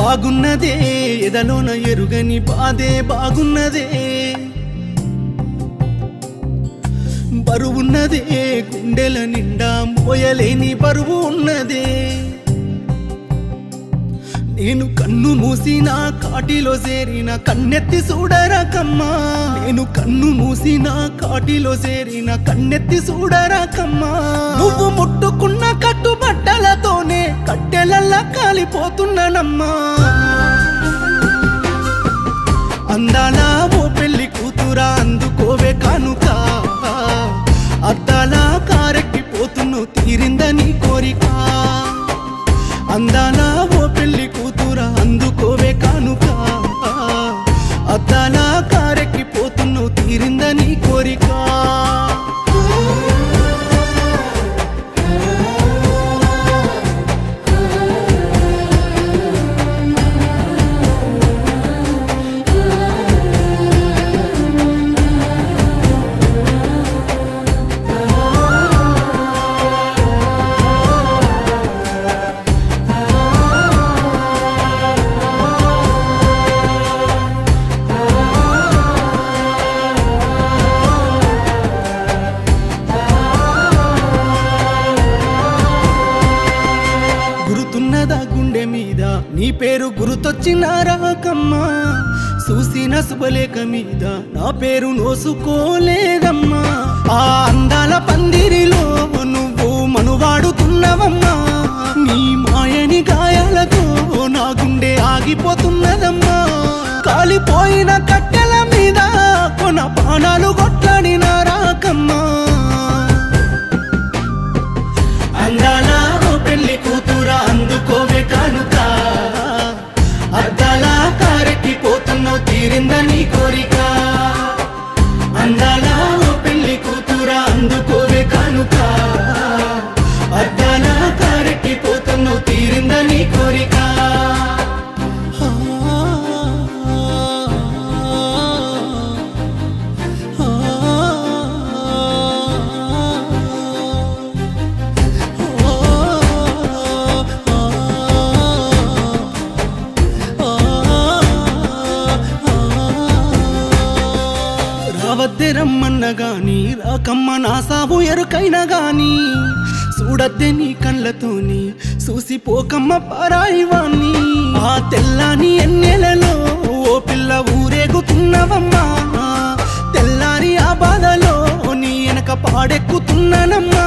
బాగున్నదే ఎదలోన ఎరుగని బాధే బాగున్నదే బరువున్నదే గుండెల నిండా మోయలేని బరువు ఉన్నదే నేను కన్ను మూసిన కాటిలో చేరిన కన్నెత్తి చూడరాకమ్మా నేను కన్ను మూసిన కాటిలో చేరిన కన్నెత్తి చూడరాకమ్మా నువ్వు ముట్టుకున్న కట్టుబట్టలతోనే కట్టెలల్లా కాలిపోతున్నానమ్మా అందాల ఓ పెళ్లి కూతురా అందుకోవే కానుక అద్దాల కారెక్కిపోతున్నో తీరిందని కోరిక అందాల ఓ పెళ్లి కూతురా అందుకోవే కానుక అద్దాల కారెక్కిపోతున్నో తీరిందని కోరిక గురుతున్నదా గుండె మీద నీ పేరు గురుతొచ్చిన రాకమ్మా చూసిన శుభలేఖ మీద నా పేరు నోసుకోలేదమ్మా ఆ అందాల పందిరిలో నువ్వు మనువాడుతున్నవమ్మా నీ మాయని గాయాలతో నా గుండె ఆగిపోతున్నదమ్మా కాలిపోయిన కట్టెల మీద కొన బాణాలు కొట్లాడిన రాకమ్మా అందాల ఓ పెళ్లి కూతురా అందుకోవే కానుక అద్దాల కారెక్కిపోతున్నో తీరిందని కోరిక అందాల ఓ పెళ్లి కూతురా అందుకోవే కానుక అద్దాల కారెక్కిపోతున్నో తీరిందని కోరిక రావద్దే రమ్మన్న గాని రాకమ్మ నా సావు ఎరుకైనా గాని చూడద్దే నీ కళ్ళతోని చూసిపోకమ్మ పరాయివాణ్ణి ఆ తెల్లాని ఎన్నెలలో ఓ పిల్ల ఊరేగుతున్నవమ్మా తెల్లారి ఆ బాధలో నీ వెనక పాడెక్కుతున్నానమ్మా